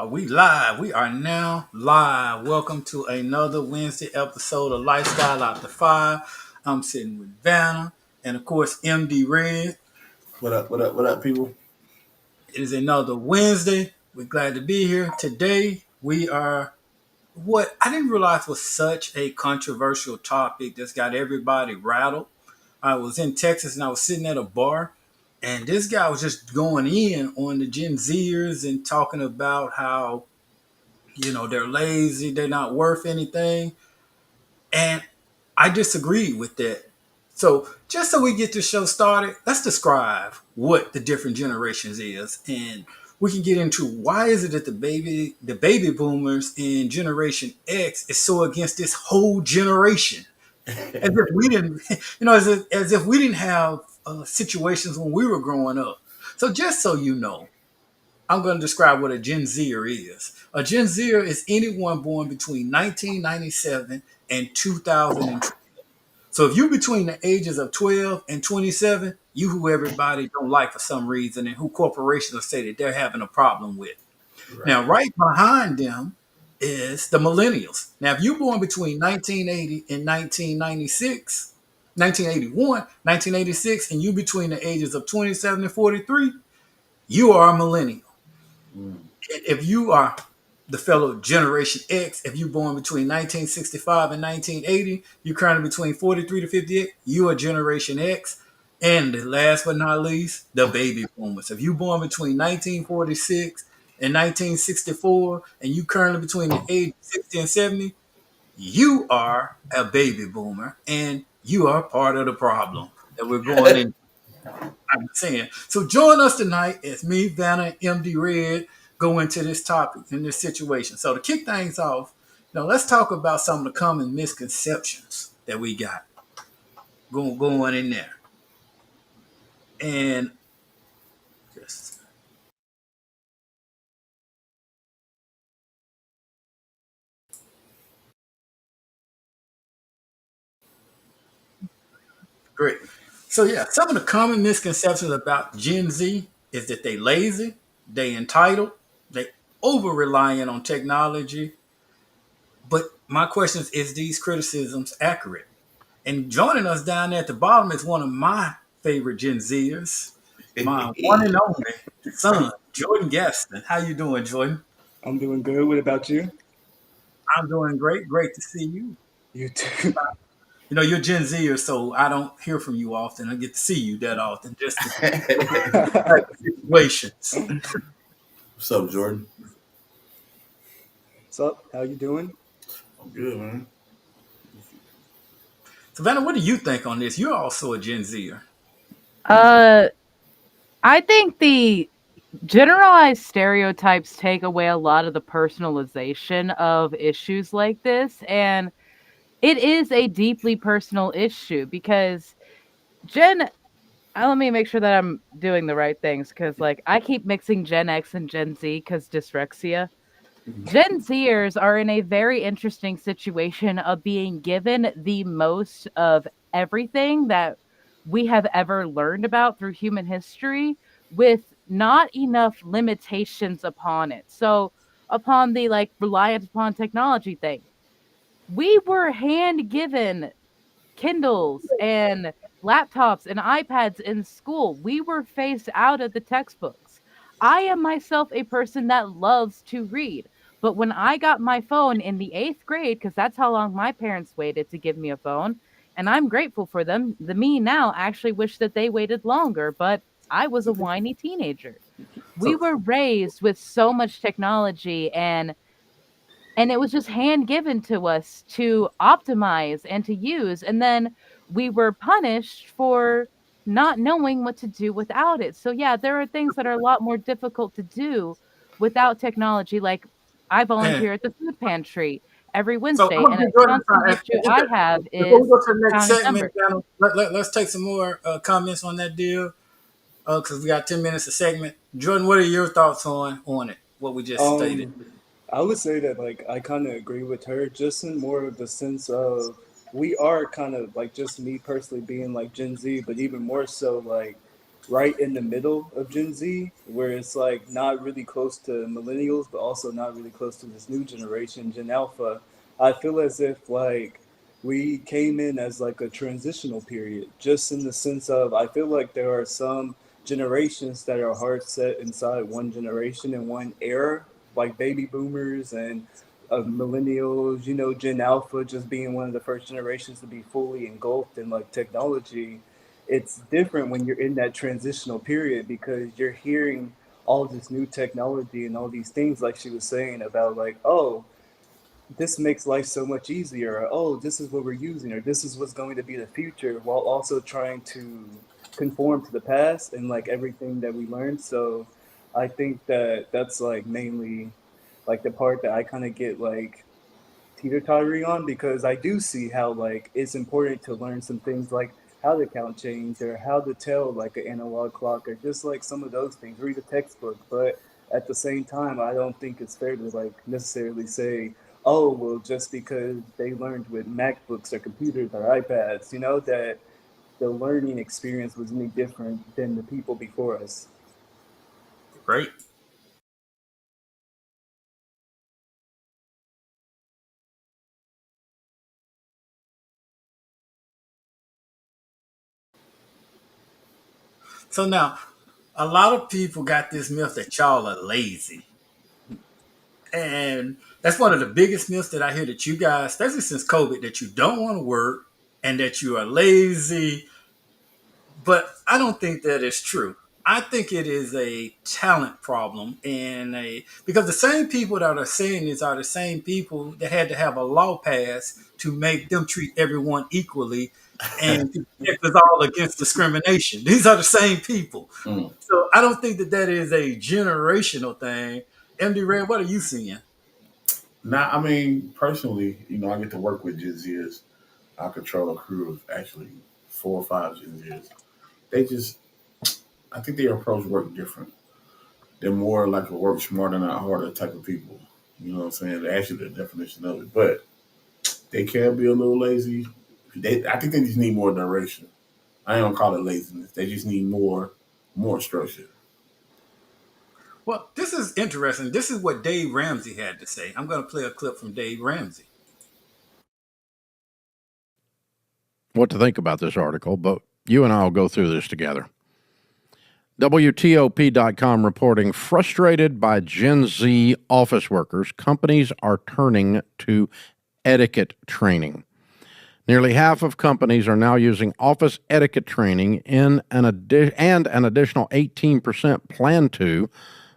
We live? We are now live. Welcome to another Wednesday episode of Lifestyle After 5. I'm sitting with Vanna and, of course, MD Red. What up, what up, what up, people? It is another Wednesday. We're glad to be here. Today, we are what I didn't realize was such a controversial topic that's got everybody rattled. I was in Texas and I was sitting at a bar, and this guy was just going in on the Gen Zers and talking about how they're lazy, they're not worth anything. And I disagree with that. So just so we get the show started, let's describe what the different generations is. And we can get into why is it that the baby boomers in Generation X is so against this whole generation. As if we didn't, as if we didn't have situations when we were growing up. So just so you know, I'm going to describe what a Gen Zer is. A Gen Zer is anyone born between 1997 and 2002. So if you're between the ages of 12 and 27, you who everybody don't like for some reason and who corporations say that they're having a problem with. Now, Right. right behind them is the millennials. Now, if you're born between 1980 and 1996, 1981, 1986, and you between the ages of 27 and 43, you are a millennial. Mm. If you are the fellow Generation X, if you're born between 1965 and 1980, you're currently between 43 to 58, you are Generation X. And last but not least, the baby boomers. If you're born between 1946 and 1964, and you currently between the age of 60 and 70, you are a baby boomer, and you are part of the problem that we're going in. I'm saying. So join us tonight as me, Vanna, MD Red go into this topic in this situation. So to kick things off, let's talk about some of the common misconceptions that we got going in there. And just great. So yeah, some of the common misconceptions about Gen Z is that they lazy, they entitled, they over reliant on technology. But my question is these criticisms accurate? And joining us down there at the bottom is one of my favorite Gen Zers, my one and only son, Jordan Gaston. How you doing, Jordan? I'm doing good. What about you? I'm doing great. Great to see you. You too. You're Gen Zer, so I don't hear from you often. I get to see you that often, just in situations. What's up, Jordan? What's up? How you doing? I'm good, man. Savannah, what do you think on this? You're also a Gen Zer. Uh, I think the generalized stereotypes take away a lot of the personalization of issues like this. And it is a deeply personal issue because let me make sure that I'm doing the right things because, like, I keep mixing Gen X and Gen Z because dyslexia. Gen Zers are in a very interesting situation of being given the most of everything that we have ever learned about through human history with not enough limitations upon it. So, upon the like reliance upon technology thing, we were hand given Kindles and laptops and iPads in school. We were phased out of the textbooks. I am myself a person that loves to read. But when I got my phone in the eighth grade, because that's how long my parents waited to give me a phone, and I'm grateful for them, the me now actually wish that they waited longer, but I was a whiny teenager. We So, were raised with so much technology and it was just hand given to us to optimize and to use, and then we were punished for not knowing what to do without it. So yeah, there are things that are a lot more difficult to do without technology. Like, I and volunteer at the food pantry every so I'm Wednesday, gonna and a get Jordan constant issue I have before we is go to the next counting segment. numbers. Let's take some more comments on that deal. Because we got 10 minutes a segment. Jordan, what are your thoughts on it? What we just stated. Um, I would say that like I kind of agree with her, just in more of the sense of we are kind of like just me personally being like Gen Z, but even more so like right in the middle of Gen Z, where it's like not really close to millennials, but also not really close to this new generation, Gen Alpha. I feel as if like we came in as like a transitional period, just in the sense of I feel like there are some generations that are hard set inside one generation and one era, like baby boomers and millennials, you know, Gen Alpha just being one of the first generations to be fully engulfed in like technology. It's different when you're in that transitional period because you're hearing all this new technology and all these things like she was saying about like, oh, this makes life so much easier, or oh, this is what we're using, or this is what's going to be the future, while also trying to conform to the past and like everything that we learned. So I think that that's like mainly like the part that I kind of get like teeter tottering on, because I do see how like it's important to learn some things like how to count change or how to tell like an analog clock or just like some of those things, read a textbook. But at the same time, I don't think it's fair to like necessarily say, oh, well, just because they learned with MacBooks or computers or iPads, you know, that the learning experience was any different than the people before us. Great. So now, a lot of people got this myth that y'all are lazy. And that's one of the biggest myths that I hear that you guys, especially since COVID, that you don't want to work and that you are lazy. But I don't think that is true. I think it is a talent problem, and a because the same people that are saying this are the same people that had to have a law passed to make them treat everyone equally and to protect us all against discrimination. These are the same people. Mm. So I don't think that that is a generational thing. MD Red, what are you seeing? Now, I mean, personally, I get to work with Gen Zers. I control a crew of actually 4 or 5 Gen Zers. They just, I think they approach work different. They're more like a work smarter, not harder type of people. You know what I'm saying? They're actually the definition of it. But they can be a little lazy. I think they just need more direction. I ain't gonna call it laziness. They just need more structure. Well, this is interesting. This is what Dave Ramsey had to say. I'm going to play a clip from Dave Ramsey. What to think about this article, but you and I will go through this together. WTOP.com reporting frustrated by Gen Z office workers, companies are turning to etiquette training. Nearly half of companies are now using office etiquette training and an additional 18% plan to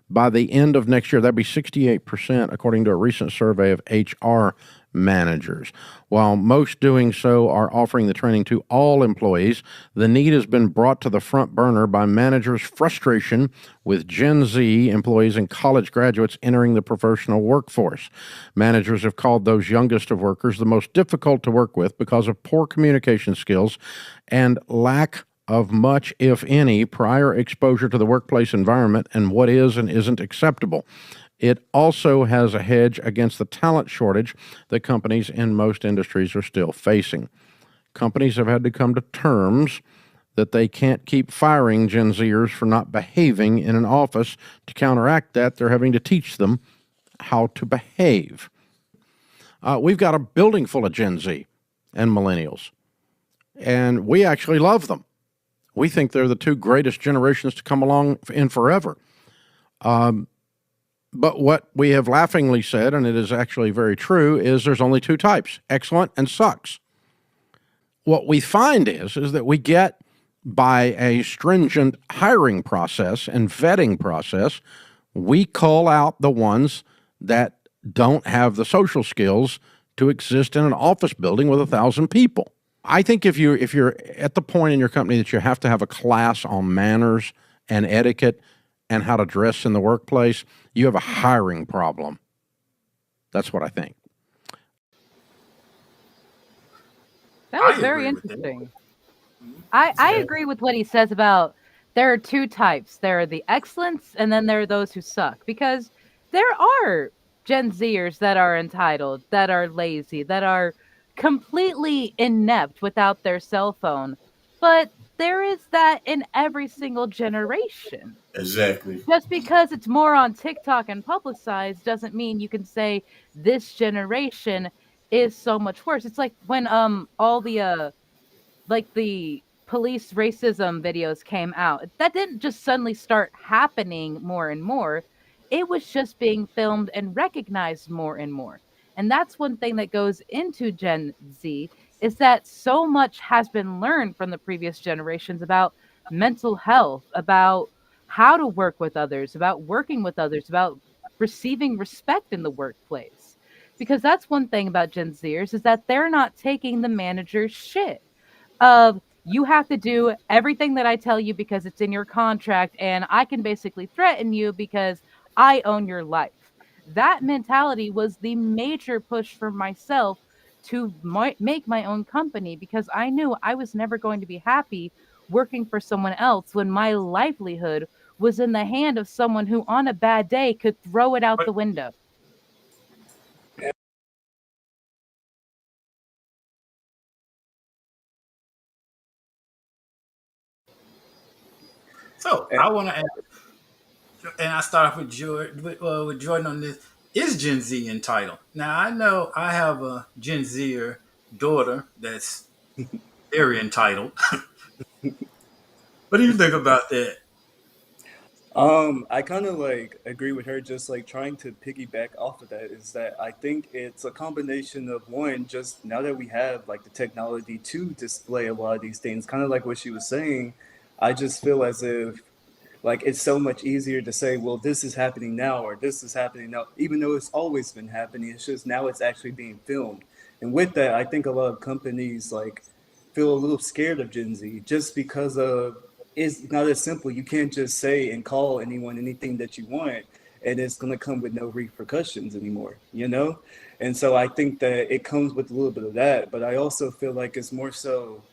by the end of next year. That'd be 68%, according to a recent survey of HR managers. While most doing so are offering the training to all employees, the need has been brought to the front burner by managers' frustration with Gen Z employees and college graduates entering the professional workforce. Managers have called those youngest of workers the most difficult to work with because of poor communication skills and lack of much, if any, prior exposure to the workplace environment and what is and isn't acceptable. It also has a hedge against the talent shortage that companies in most industries are still facing. Companies have had to come to terms that they can't keep firing Gen Zers for not behaving in an office. To counteract that, they're having to teach them how to behave. We've got a building full of Gen Z and millennials, and we actually love them. We think they're the two greatest generations to come along in forever. But what we have laughingly said, and it is actually very true, is there's only two types, excellent and sucks. What we find is that we get, by a stringent hiring process and vetting process, we call out the ones that don't have the social skills to exist in an office building with 1,000 people. I think if you're at the point in your company that you have to have a class on manners and etiquette and how to dress in the workplace, you have a hiring problem. That's what I think. That was I very agree with that. interesting. I Yeah. agree with what he says about there are two types. There are the excellents, and then there are those who suck. Because there are Gen Zers that are entitled, that are lazy, that are completely inept without their cell phone. But there is that in every single generation. Exactly. Just because it's more on TikTok and publicized doesn't mean you can say this generation is so much worse. It's like when all the like the police racism videos came out. That didn't just suddenly start happening more and more. It was just being filmed and recognized more and more. And that's one thing that goes into Gen Z is that so much has been learned from the previous generations about mental health, about how to work with others, about working with others, about receiving respect in the workplace. Because that's one thing about Gen Zers is that they're not taking the manager's shit of you have to do everything that I tell you because it's in your contract and I can basically threaten you because I own your life. That mentality was the major push for myself to make my own company because I knew I was never going to be happy working for someone else when my livelihood was in the hand of someone who on a bad day could throw it out But the window. so And, I want to ask, and I start off with with Jordan on this. Is Gen Z entitled? Now I know I have a Gen Zer daughter that's very entitled. What do you think about that? I kind of like agree with her, just like trying to piggyback off of that is that I think it's a combination of one, just now that we have like the technology to display a lot of these things, kind of like what she was saying, I just feel as if like it's so much easier to say, well, this is happening now or this is happening now, even though it's always been happening. It's just now it's actually being filmed. And with that, I think a lot of companies like feel a little scared of Gen Z just because of it's not as simple. You can't just say and call anyone anything that you want and it's going to come with no repercussions anymore, you know? And so I think that it comes with a little bit of that, but I also feel like it's more so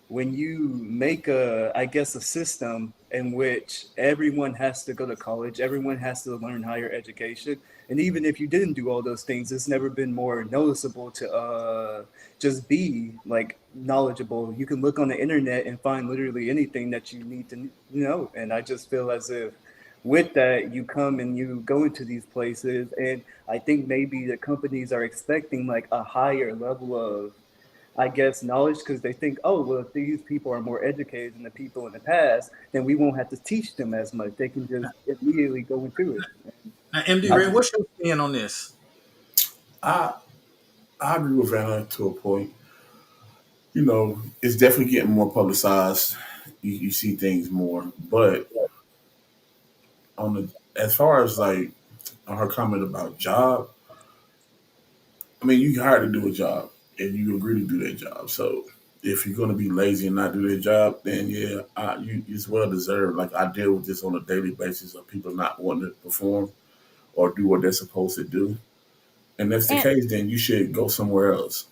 when you make a, I guess, a system in which everyone has to go to college, everyone has to learn higher education, and even if you didn't do all those things, it's never been more noticeable to just be like knowledgeable. You can look on the internet and find literally anything that you need to know, and I just feel as if with that you come and you go into these places, and I think maybe the companies are expecting like a higher level of, I guess, knowledge because they think, oh, well, if these people are more educated than the people in the past, then we won't have to teach them as much. They can just immediately go into it. Now, MD I Red, what's your opinion on this? I, I agree with Anna to a point. You know, it's definitely getting more publicized. You see things more, but on the as far as like on her comment about job, I mean, you hired to do a job and you agree to do that job. So if you're going to be lazy and not do that job, then yeah, it's well deserved. Like I deal with this on a daily basis of people not wanting to perform or do what they're supposed to do. And if that's the And case, then you should go somewhere else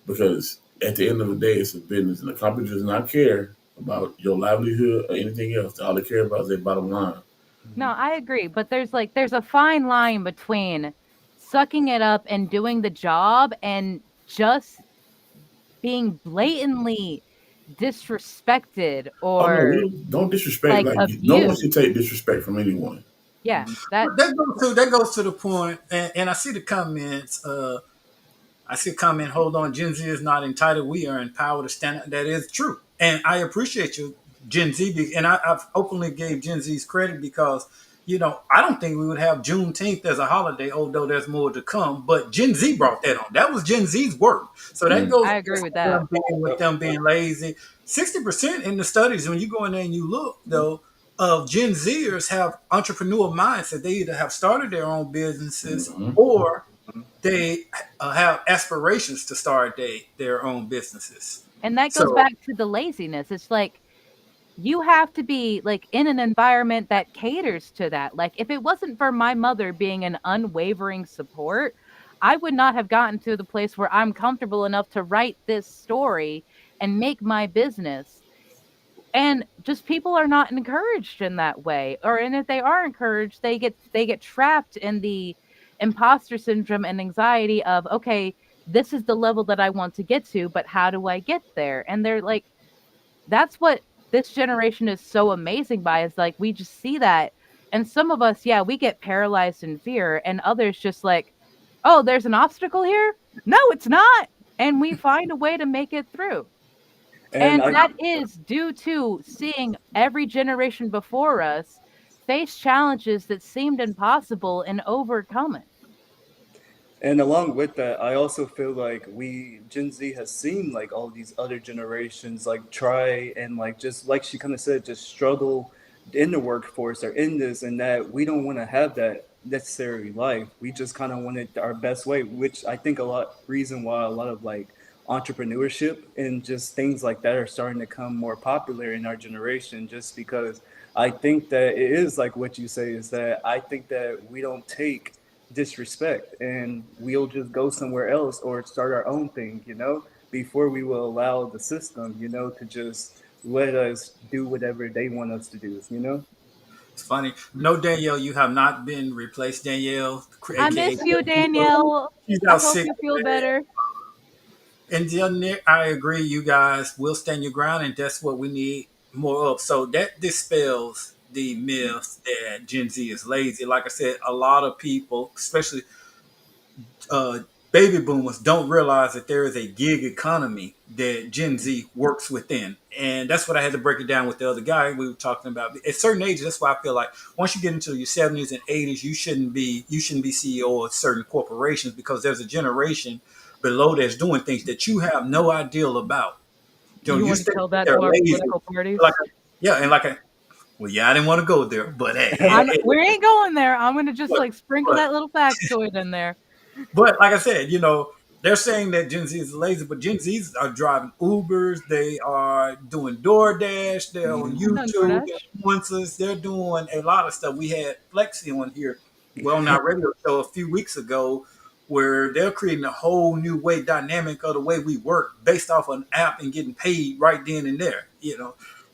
because at the end of the day, it's a business, and the company does not care about your livelihood or anything else. All they care about is their bottom line. no, I agree, but there's a fine line between sucking it up and doing the job and just being blatantly disrespected Oh no, we or don't disrespect. like Like no one abused. should take disrespect from anyone. Yeah, that But that goes to the point, and I see the comments. I see a comment, hold on, Gen Z is not entitled. We are empowered to stand up. That is true. And I appreciate you, Gen Z. And I've openly gave Gen Z's credit because, I don't think we would have Juneteenth as a holiday, although there's more to come. But Gen Z brought that on. That was Gen Z's work. So that Mm. goes I agree against with that. them being with them being lazy. 60% in the studies, when you go in there and you look, though, of Gen Zers have entrepreneurial mindset. They either have started their own businesses Hmm. or they have aspirations to start their own businesses. And that goes So back to the laziness. It's like you have to be like in an environment that caters to that. Like if it wasn't for my mother being an unwavering support, I would not have gotten to the place where I'm comfortable enough to write this story and make my business. And just people are not encouraged in that way. Or and if they are encouraged, they get trapped in the imposter syndrome and anxiety of, okay, this is the level that I want to get to, but how do I get there? And they're like, that's what this generation is so amazing by is like we just see that. And some of us, yeah, we get paralyzed in fear, and others just like, oh, there's an obstacle here? No, it's not. And we find a way to make it through. And And I that is due to seeing every generation before us face challenges that seemed impossible and overcome it. And along with that, I also feel like we Gen Z has seen like all these other generations like try and like just like she kind of said, just struggle in the workforce or in this and that. We don't want to have that necessary life. We just kind of want it our best way, which I think a lot reason why a lot of like entrepreneurship and just things like that are starting to come more popular in our generation, just because I think that it is like what you say is that I think that we don't take disrespect and we'll just go somewhere else or start our own thing, before we will allow the system, to just let us do whatever they want us to do. It's funny. No, Danielle, you have not been replaced. Danielle, I aka miss you, Danielle. she's I out hope sick you feel today. better. And then Nick, I agree. You guys will stand your ground, and that's what we need more of. So that dispels the myth that Gen Z is lazy. Like I said, a lot of people, especially uh, baby boomers, don't realize that there is a gig economy that Gen Z works within, and that's what I had to break it down with the other guy we were talking about. At certain ages, that's why I feel like once you get into your 70s and 80s, you shouldn't be CEO of certain corporations because there's a generation below that's doing things that you have no idea about. You You want to stay tell that there to our lazy, political like parties? yeah, and well, yeah, I didn't want to go there, but hey, We ain't going there. I'm gonna just but, like sprinkle but that little factoid in there. But like I said, they're saying that Gen Z is lazy, but Gen Zs are driving Ubers, they are doing DoorDash, they're on I've done YouTube, DoorDash. influencers, they're doing a lot of stuff. We had Flexi on here, well, on our radio show a few weeks ago, where they're creating a whole new way dynamic of the way we work based off an app and getting paid right then and there.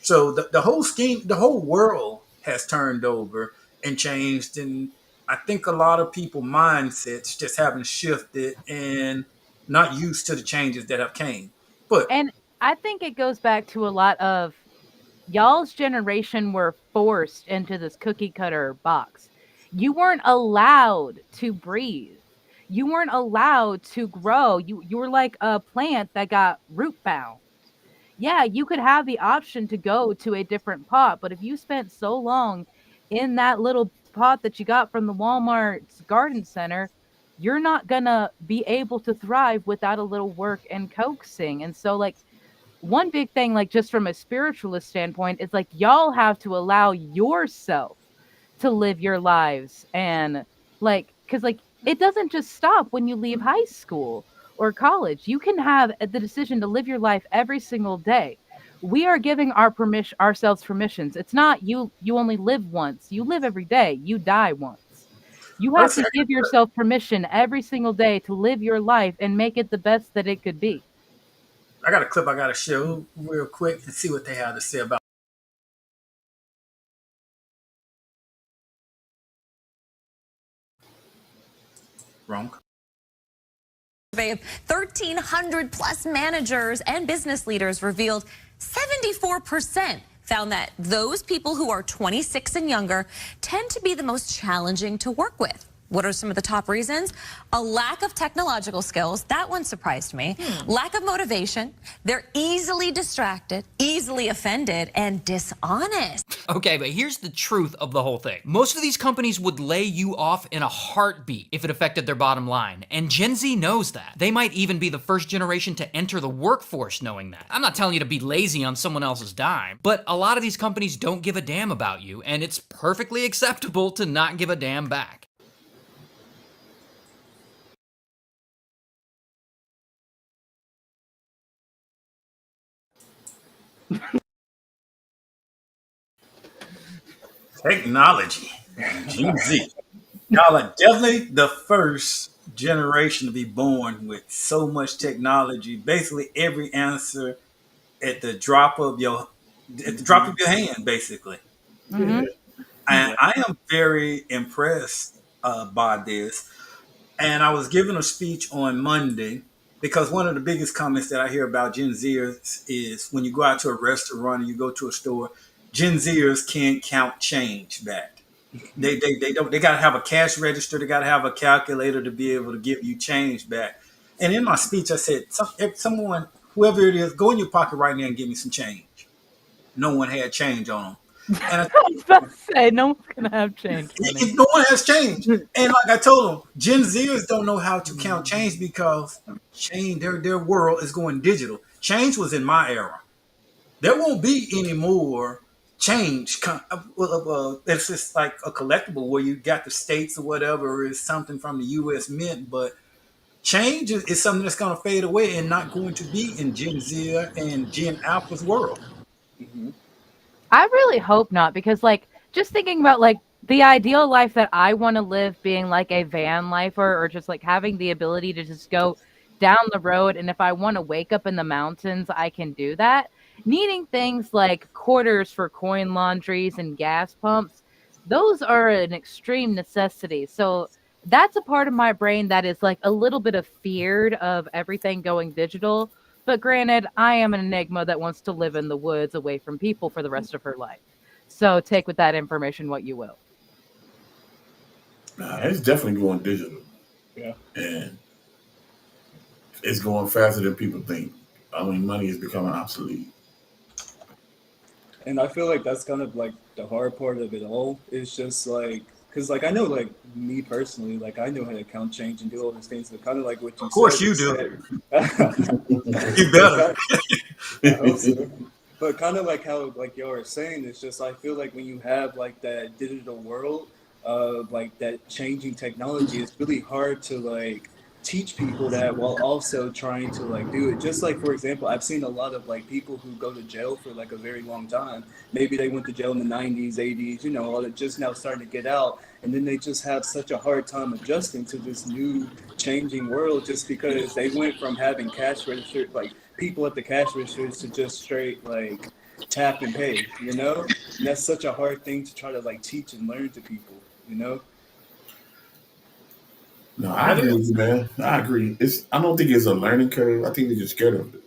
So the whole scheme, the whole world has turned over and changed, and I think a lot of people mindsets just haven't shifted and not used to the changes that have came. But And I think it goes back to a lot of y'all's generation were forced into this cookie cutter box. You weren't allowed to breathe. You weren't allowed to grow. You were like a plant that got root bound. Yeah, you could have the option to go to a different pot, but if you spent so long in that little pot that you got from the Walmart's garden center, you're not gonna be able to thrive without a little work and coaxing. And so, like, one big thing, like just from a spiritualist standpoint, is like y'all have to allow yourself to live your lives and like because like it doesn't just stop when you leave high school or college. You can have the decision to live your life every single day. We are giving ourselves permissions. It's not you only live once. You live every day. You die once. You have listen, to give yourself permission every single day to live your life and make it the best that it could be. I got a clip I got to show real quick and see what they have to say about wrong. Survey of 1,300 plus managers and business leaders revealed 74% found that those people who are 26 and younger tend to be the most challenging to work with. What are some of the top reasons? A lack of technological skills. That one surprised me. Lack of motivation. They're easily distracted, easily offended, and dishonest. Okay, but here's the truth of the whole thing. Most of these companies would lay you off in a heartbeat if it affected their bottom line. And Gen Z knows that. They might even be the first generation to enter the workforce knowing that. I'm not telling you to be lazy on someone else's dime, but a lot of these companies don't give a damn about you, and it's perfectly acceptable to not give a damn back. Technology. Gen Z. Y'all are definitely the first generation to be born with so much technology. Basically every answer at the drop of your hand, basically. Mm-hmm. Yeah. And Yeah. I am very impressed by this. And I was giving a speech on Monday, because one of the biggest comments that I hear about Gen Zers is when you go out to a restaurant and you go to a store, Gen Zers can't count change back. They don't, they got to have a cash register, they got to have a calculator to be able to give you change back. And in my speech, I said, if someone, whoever it is, go in your pocket right now and give me some change. No one had change on them. And I I was about to say, no one's gonna have change money. no one has changed. And like I told them, Gen Zers don't know how to count change because change their world is going digital. Change was in my era. There won't be any more change. It's just like a collectible where you got the states or whatever is something from the U.S. Mint, but change is something that's going to fade away and not going to be in Gen Z and Gen Alpha's world. Hmm. I really hope not, because like just thinking about like the ideal life that I want to live being like a van lifer, or just like having the ability to just go down the road, and if I want to wake up in the mountains, I can do that. Needing things like quarters for coin laundries and gas pumps, those are an extreme necessity. So that's a part of my brain that is like a little bit of feared of everything going digital. But granted, I am an enigma that wants to live in the woods away from people for the rest of her life. So take with that information what you will. Nah, it's definitely going digital, Yeah. and it's going faster than people think. I mean, money is becoming obsolete. And I feel like that's kind of like the hard part of it all. It's just like, because like I know, like me personally, like I know how to count change and do all these things, but kind of like what Of you course said you is do. that. You But better. kind, I hope so. But kind of like how like y'all are saying, it's just I feel like when you have like that digital world of like that changing technology, it's really hard to like teach people that while also trying to like do it. Just like for example, I've seen a lot of like people who go to jail for like a very long time. Maybe they went to jail in the 90s, 80s, you know, or they're just now starting to get out, and then they just have such a hard time adjusting to this new changing world just because they went from having cash register like people at the cash registers to just straight like tap and pay, you know? And that's such a hard thing to try to like teach and learn to people, you know? No, I That agree with is. you, man. I agree. It's I don't think it's a learning curve. I think they're just scared of it.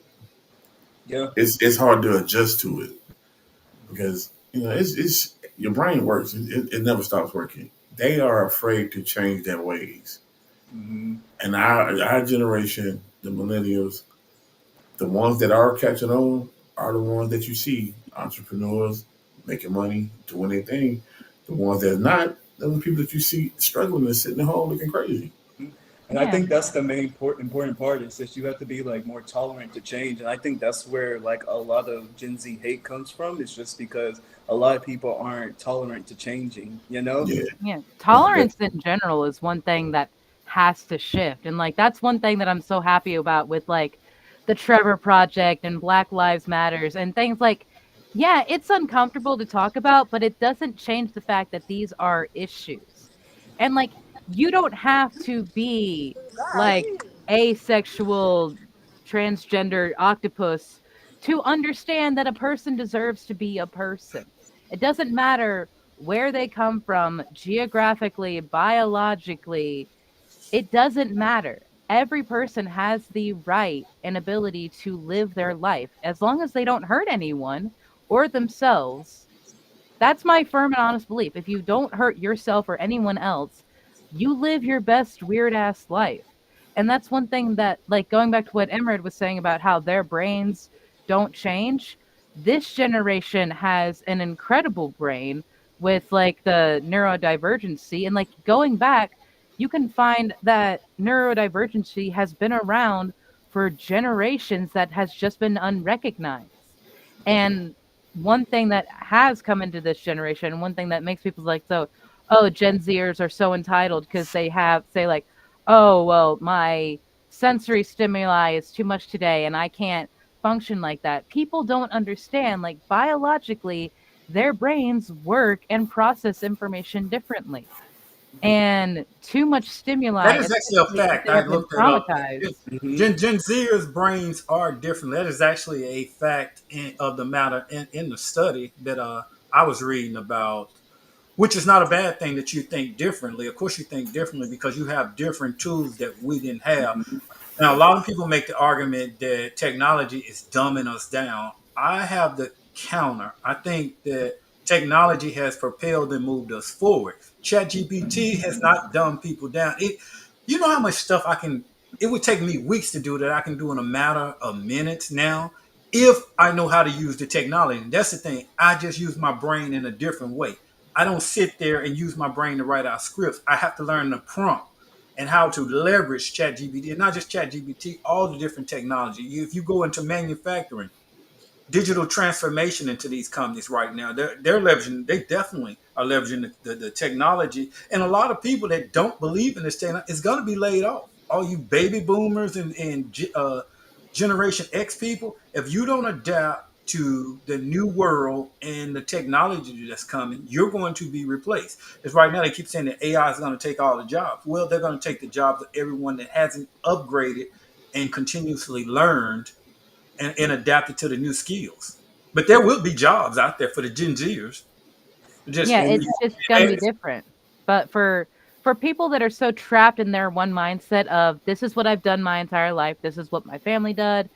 Yeah. It's hard to adjust to it because it's your brain works. It never stops working. They are afraid to change their ways. Mm-hmm. And our generation, the millennials, the ones that are catching on are the ones that you see entrepreneurs making money, doing their thing. The ones that are not, those are people that you see struggling and sitting at home looking crazy. And I Yeah. think that's the main important part is that you have to be like more tolerant to change. And I think that's where like a lot of Gen Z hate comes from. It's just because a lot of people aren't tolerant to changing, you know? Yeah, Yeah. no, that, Tolerance in general is one thing that has to shift. And like that's one thing that I'm so happy about with like the Trevor Project and Black Lives Matters and things like, yeah, it's uncomfortable to talk about, but it doesn't change the fact that these are issues. And like you don't have to be like asexual transgender octopus to understand that a person deserves to be a person. It doesn't matter where they come from geographically, biologically, it doesn't matter. Every person has the right and ability to live their life as long as they don't hurt anyone or themselves. That's my firm and honest belief. If you don't hurt yourself or anyone else, you live your best weird ass life. And that's one thing that, like, going back to what Emerald was saying about how their brains don't change, this generation has an incredible brain with, like, the neurodivergency. And, like, going back, you can find that neurodivergency has been around for generations that has just been unrecognized. And one thing that has come into this generation, one thing that makes people like, so, oh, Gen Zers are so entitled because they have, say, like, oh, well, my sensory stimuli is too much today and I can't function like that. People don't understand, like, biologically, their brains work and process information differently. And too much stimuli, That is actually a especially if fact. they I have been looked it up. traumatized. Mm-hmm. Gen Zers brains are different. That is actually a fact of the matter in the study that I was reading about, which is not a bad thing that you think differently. Of course, you think differently because you have different tools that we didn't have. Now, a lot of people make the argument that technology is dumbing us down. I have the counter. I think that technology has propelled and moved us forward. ChatGPT has not dumbed people down. You know how much stuff I can. It would take me weeks to do that. I can do in a matter of minutes now, if I know how to use the technology. And that's the thing. I just use my brain in a different way. I don't sit there and use my brain to write out scripts. I have to learn the prompt and how to leverage ChatGPT, and not just ChatGPT, all the different technology. If you go into manufacturing, digital transformation into these companies right now, they're leveraging. They definitely are leveraging the technology, and a lot of people that don't believe in this technology is going to be laid off. All you baby boomers and Generation X people, if you don't adapt to the new world and the technology that's coming, you're going to be replaced. Because right now they keep saying that AI is going to take all the jobs. Well, they're going to take the jobs of everyone that hasn't upgraded and continuously learned and adapted to the new skills. But there will be jobs out there for the Gen Zers. Just Yeah, And it's just gonna be different. But for people that are so trapped in their one mindset of this is what I've done my entire life, this is what my family did,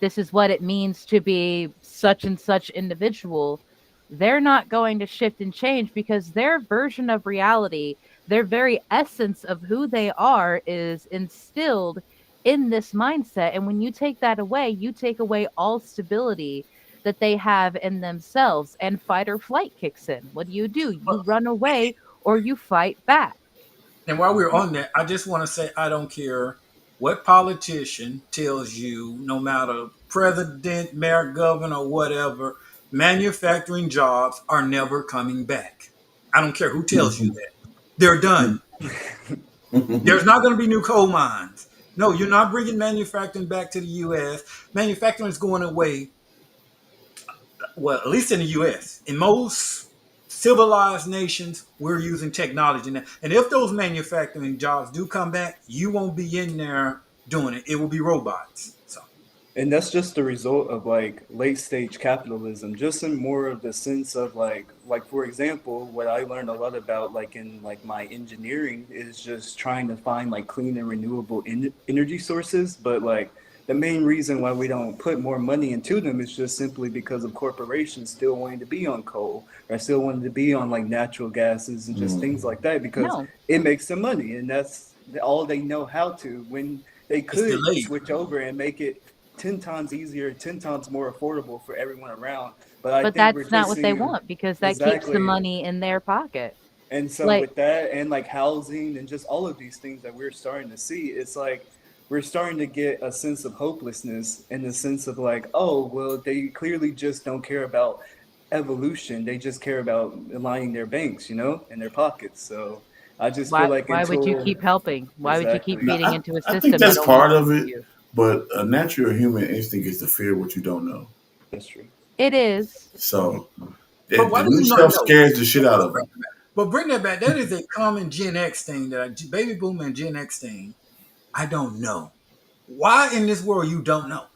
this is what it means to be such and such individual, they're not going to shift and change because their version of reality, their very essence of who they are is instilled in this mindset. And when you take that away, you take away all stability that they have in themselves, and fight or flight kicks in. What do? You run away or you fight back. and while we're on that, I just want to say I don't care what politician tells you, no matter president, mayor, governor, whatever, manufacturing jobs are never coming back. I don't care who tells you that. They're done. There's not going to be new coal mines. No, you're not bringing manufacturing back to the U.S. Manufacturing is going away, well, at least in the U.S. In most civilized nations, we're using technology now. And if those manufacturing jobs do come back, you won't be in there doing it. It will be robots. So and that's just the result of like late stage capitalism, just in more of the sense of like for example, what I learned a lot about like in like my engineering is just trying to find like clean and renewable energy sources. But like the main reason why we don't put more money into them is just simply because of corporations still wanting to be on coal or still wanting to be on like natural gases and just things like that because No, it makes them money, and that's all they know how to. When they it's could delayed. switch over and make it 10 times easier, 10 times more affordable for everyone around. But I but think we're that's not just what they seeing want because that keeps the exactly. money in their pocket. And so Like, with that and like housing and just all of these things that we're starting to see, it's like we're starting to get a sense of hopelessness in the sense of like, oh, well, they clearly just don't care about evolution. They just care about aligning their banks, in their pockets. So I just feel like why would you until keep helping? Why would you keep exactly. Now, feeding into a I think system that that's only part feeds of it, you? but a natural human instinct is to fear what you don't know. That's true. It is. So But the why do new you not stuff know? scares the shit out of them. But bring that back. That is a common Gen X thing, that baby boomer and Gen X thing. I don't know. Why in this world you don't know?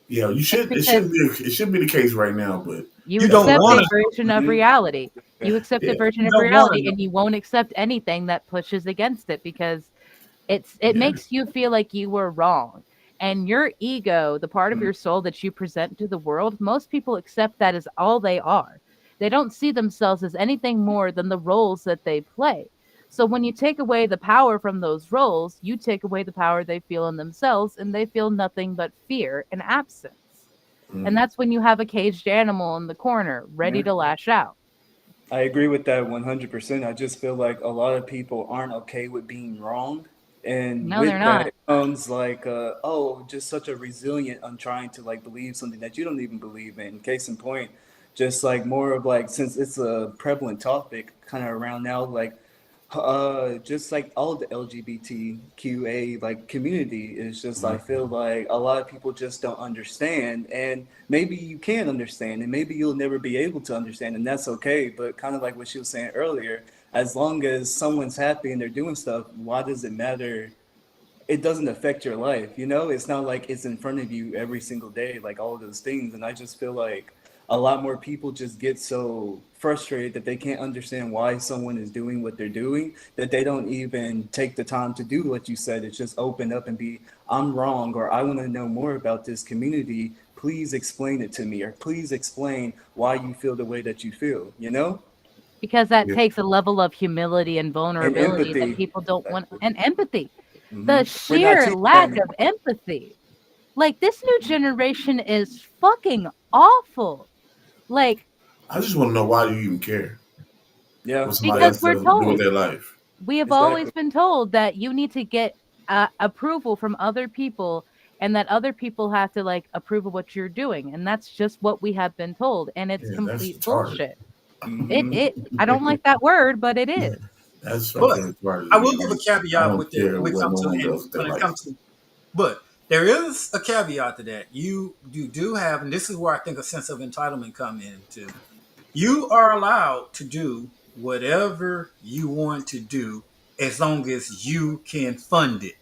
Yeah, you It's should. It because shouldn't be. It should be the case right now, but you You don't accept want a to know. version of Mhm. reality. You accept a yeah, version You of don't want to reality know. and you won't accept anything that pushes against it because it yeah. makes you feel like you were wrong. And your ego, the part of your soul that you present to the world, most people accept that as all they are. They don't see themselves as anything more than the roles that they play. So when you take away the power from those roles, you take away the power they feel in themselves, and they feel nothing but fear and absence. And Mm. that's when you have a caged animal in the corner, ready Yeah. to lash out. I agree with that 100%. I just feel like a lot of people aren't okay with being wrong. And No, they're with that, not. it comes like, oh, just such a resilient on trying to like believe something that you don't even believe in. Case in point, just like more of like, since it's a prevalent topic kind of around now, like just like all the LGBTQA like community is just I feel like a lot of people just don't understand, and maybe you can understand and maybe you'll never be able to understand, and that's okay. But kind of like what she was saying earlier, as long as someone's happy and they're doing stuff, why does it matter? It doesn't affect your life, it's not like it's in front of you every single day, like all of those things. And I just feel like a lot more people just get so frustrated that they can't understand why someone is doing what they're doing, that they don't even take the time to do what you said. It's just open up and be, I'm wrong, or I want to know more about this community. Please explain it to me, or please explain why you feel the way that you feel, you know? Because that Yeah. takes a level of humility and And vulnerability that empathy. people don't want, and empathy. Hmm. The We're not sheer teaching lack that. of empathy. Like, this new generation is fucking awful. Like, I just want to know why do you even care Yeah, what somebody because else we're does do with told, their life. we have always exactly. been told that you need to get approval from other people, and that other people have to like approve of what you're doing, and that's just what we have been told, and it's Yeah, that's complete retarded. bullshit. it Hmm. it I don't like that word, but it is. That's But fucking retarded to I me. will give a I caveat don't with it care what no one does with their when it life. comes to. But there is a caveat to that. You do have, and this is where I think a sense of entitlement come into. You are allowed to do whatever you want to do as long as you can fund it.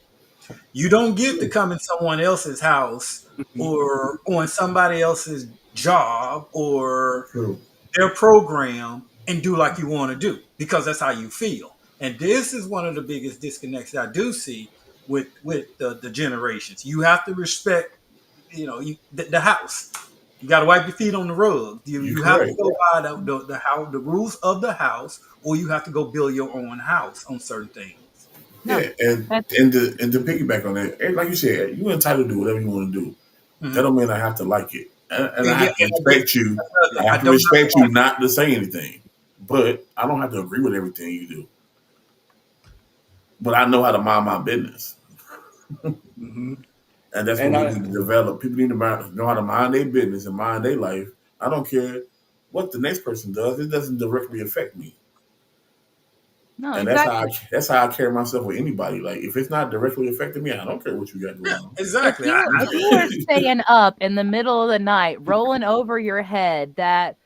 You don't get to True. come in someone else's house Hmm. or on somebody else's job or True. their program and do like you want to do because that's how you feel. And this is one of the biggest disconnects that I do see with the generations. You have to respect, the house. You got to wipe your feet on the rug. You You're you have to correct. go by the rules of the house, or you have to go build your own house on certain things. No, Yeah, and that's to piggyback on that, and like you said, you're entitled to do whatever you want to do. That Mm-hmm. don't mean I have to like it, and I And yeah, have to and I get respect you. that's another I thing. I have to don't have respect to you like not to say anything, but I don't have to agree with everything you do. But I know how to mind my business, Hmm. and that's what And we I, need to develop. People need to know how to mind their business and mind their life. I don't care what the next person does; it doesn't directly affect me. no, And exactly. that's how I carry myself with anybody. Like if it's not directly affecting me, I don't care what you got yeah, going on. If exactly. you if you are staying up in the middle of the night, rolling over your head, that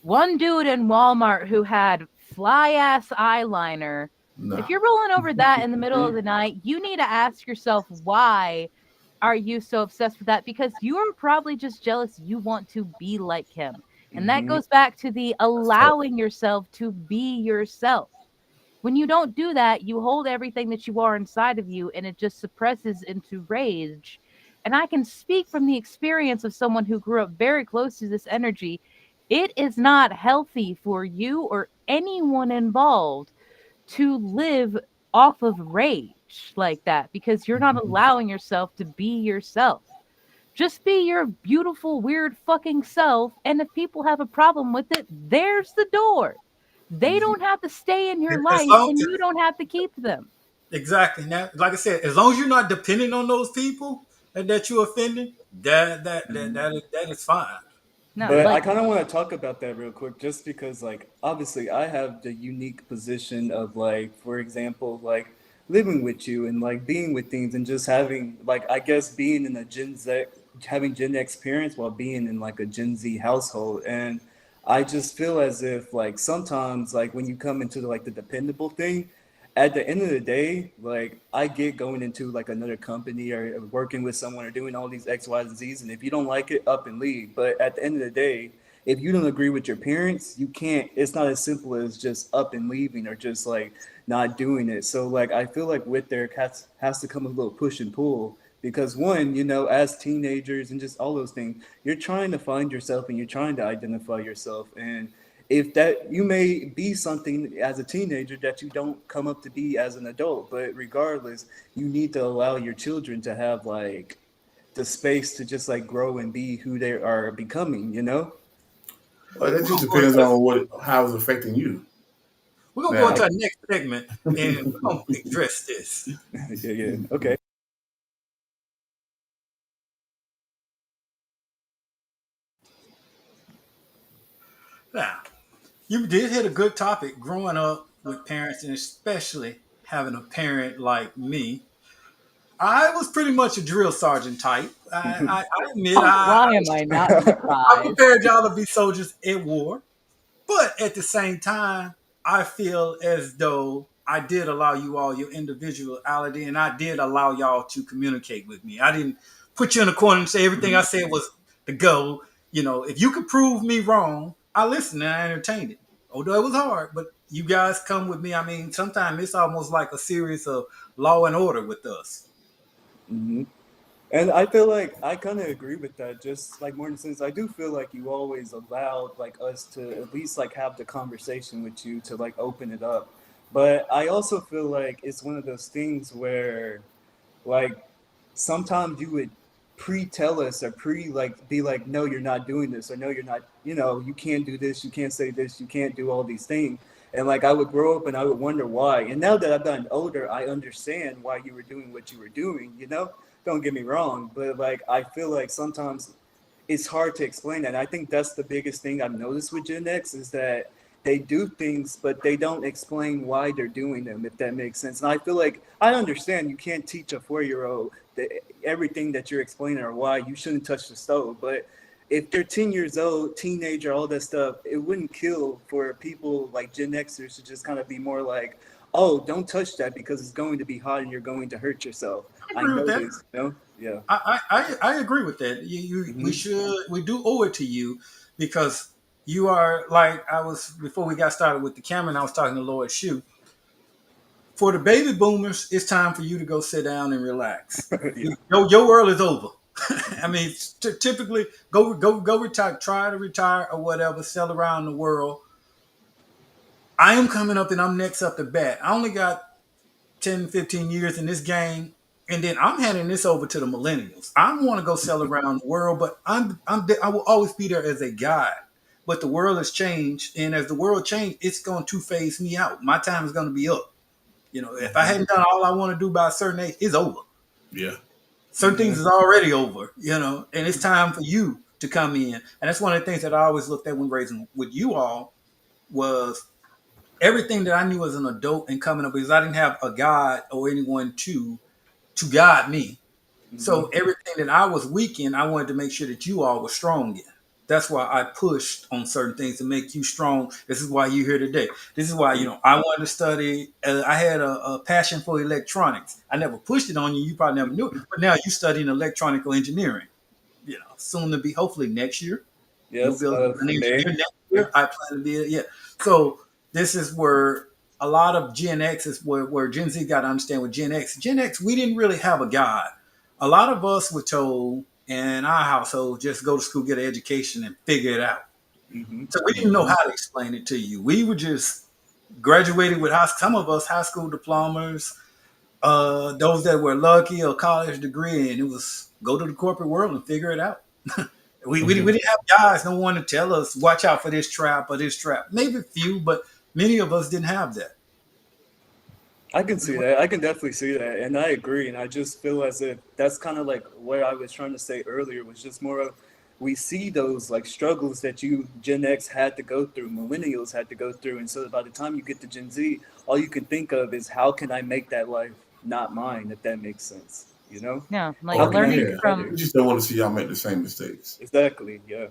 one dude in Walmart who had fly ass eyeliner, if No. you're rolling over that in the middle of Mhm. the night, you need to ask yourself, why are you so obsessed with that? Because you're probably just jealous you want to be like him. And that Mhm. goes back to the That's tough. allowing yourself to be yourself. When you don't do that, you hold everything that you are inside of you, and it just suppresses into rage. And I can speak from the experience of someone who grew up very close to this energy. It is not healthy for you or anyone involved to live off of rage like that, because you're not allowing yourself to be yourself. Just be your beautiful, weird fucking self. And if people have a problem with it, there's the door. They Mhm. don't have to stay in your As life, long and you don't have to keep them. exactly now, like I said, as long as you're not depending on those people that you're offending, Mhm. that is fine. No, But I like, kind of want to talk about that real quick, just because, like, obviously, I have the unique position of, like, for example, like, living with you and, like, being with things and just having, like, I guess being in a Gen Z, having Gen X experience while being in, like, a Gen Z household. And I just feel as if, like, sometimes, like, when you come into, like, the dependable thing, at the end of the day, like I get going into like another company or working with someone or doing all these X, Y's, and Z's, and if you don't like it, up and leave. But at the end of the day, if you don't agree with your parents, you can't. It's not as simple as just up and leaving or just like not doing it. So like I feel like with there has to come a little push and pull because one, as teenagers and just all those things, you're trying to find yourself and you're trying to identify yourself and if that you may be something as a teenager that you don't come up to be as an adult, but regardless, you need to allow your children to have like the space to just like grow and be who they are becoming. Well, that We're just gonna go depends into on how it's affecting you. we're gonna go Now, into our next segment and we're gonna address this. Yeah, yeah. Okay. Now, you did hit a good topic growing up with parents and especially having a parent like me. I was pretty much a drill sergeant type. I admit why am I not I surprised? prepared y'all to be soldiers at war. But at the same time, I feel as though I did allow you all your individuality and I did allow y'all to communicate with me. I didn't put you in a corner and say everything I said was the go. If you could prove me wrong, I listened and I entertained it. Although it was hard, but you guys come with me. I mean, sometimes it's almost like a series of Law and Order with us. Hmm. And I feel like I kind of agree with that. Just like more since I do feel like you always allowed like us to at least like have the conversation with you to like open it up. But I also feel like it's one of those things where like sometimes you would pre-tell us or like be like, no, you're not doing this, or no, you're not, you can't do this, you can't say this, you can't do all these things. And like I would grow up and I would wonder why. And now that I've gotten older, I understand why you were doing what you were doing. Don't get me wrong, but like I feel like sometimes it's hard to explain that. And I think that's the biggest thing I've noticed with Gen X is that they do things, but they don't explain why they're doing them, if that makes sense. And I feel like I understand you can't teach a 4-year-old that everything that you're explaining or why you shouldn't touch the stove. But if they're 10 years old, teenager, all that stuff, it wouldn't kill for people like Gen Xers to just kind of be more like, oh, don't touch that because it's going to be hot and you're going to hurt yourself. I I agree with know that. this. Yeah. I agree with that. Hmm. We do owe it to you because you are like I was before we got started with the camera. And I was talking to Lord Shu. For the baby boomers, it's time for you to go sit down and relax. Yeah. Your world is over. I mean, typically go retire, try to retire or whatever, sell around the world. I am coming up and I'm next up to bat. I only got 10, 15 years in this game. And then I'm handing this over to the millennials. I want to go sell around the world, but I will always be there as a guide. But the world has changed, and as the world changed, it's going to phase me out. My time is going to be up. If I Mhm. hadn't done all I want to do by a certain age, it's over. Yeah. Certain Hmm. things is already over, and it's time for you to come in. And that's one of the things that I always looked at when raising with you all was everything that I knew as an adult and coming up because I didn't have a God or anyone to guide me. Hmm. So everything that I was weak in, I wanted to make sure that you all were strong in. That's why I pushed on certain things to make you strong. This is why you're here today. This is why, I wanted to study. I had a passion for electronics. I never pushed it on you. You probably never knew it. But now you're studying electronical engineering. Soon to be, hopefully next year. You'll Yes. be an May. engineer next year. I plan to be, yeah. So this is where a lot of Gen X is where Gen Z got to understand with Gen X. Gen X, we didn't really have a God. A lot of us were told in our household, just go to school, get an education, and figure it out. Hmm. So we didn't know how to explain it to you. We were just graduated with some of us high school diplomas, those that were lucky a college degree, and it was go to the corporate world and figure it out. We Mhm. didn't have guys, no one to tell us, watch out for this trap or this trap. Maybe a few, but many of us didn't have that. I can see that. I can definitely see that. And I agree. And I just feel as if that's kind of like what I was trying to say earlier was just more of we see those like struggles that you Gen X had to go through, millennials had to go through. And so by the time you get to Gen Z, all you can think of is how can I make that life not mine, if that makes sense. You know? Yeah, like How Oh can I yeah. make learning it from better? We just don't want to see y'all make the same mistakes. Exactly. Yeah.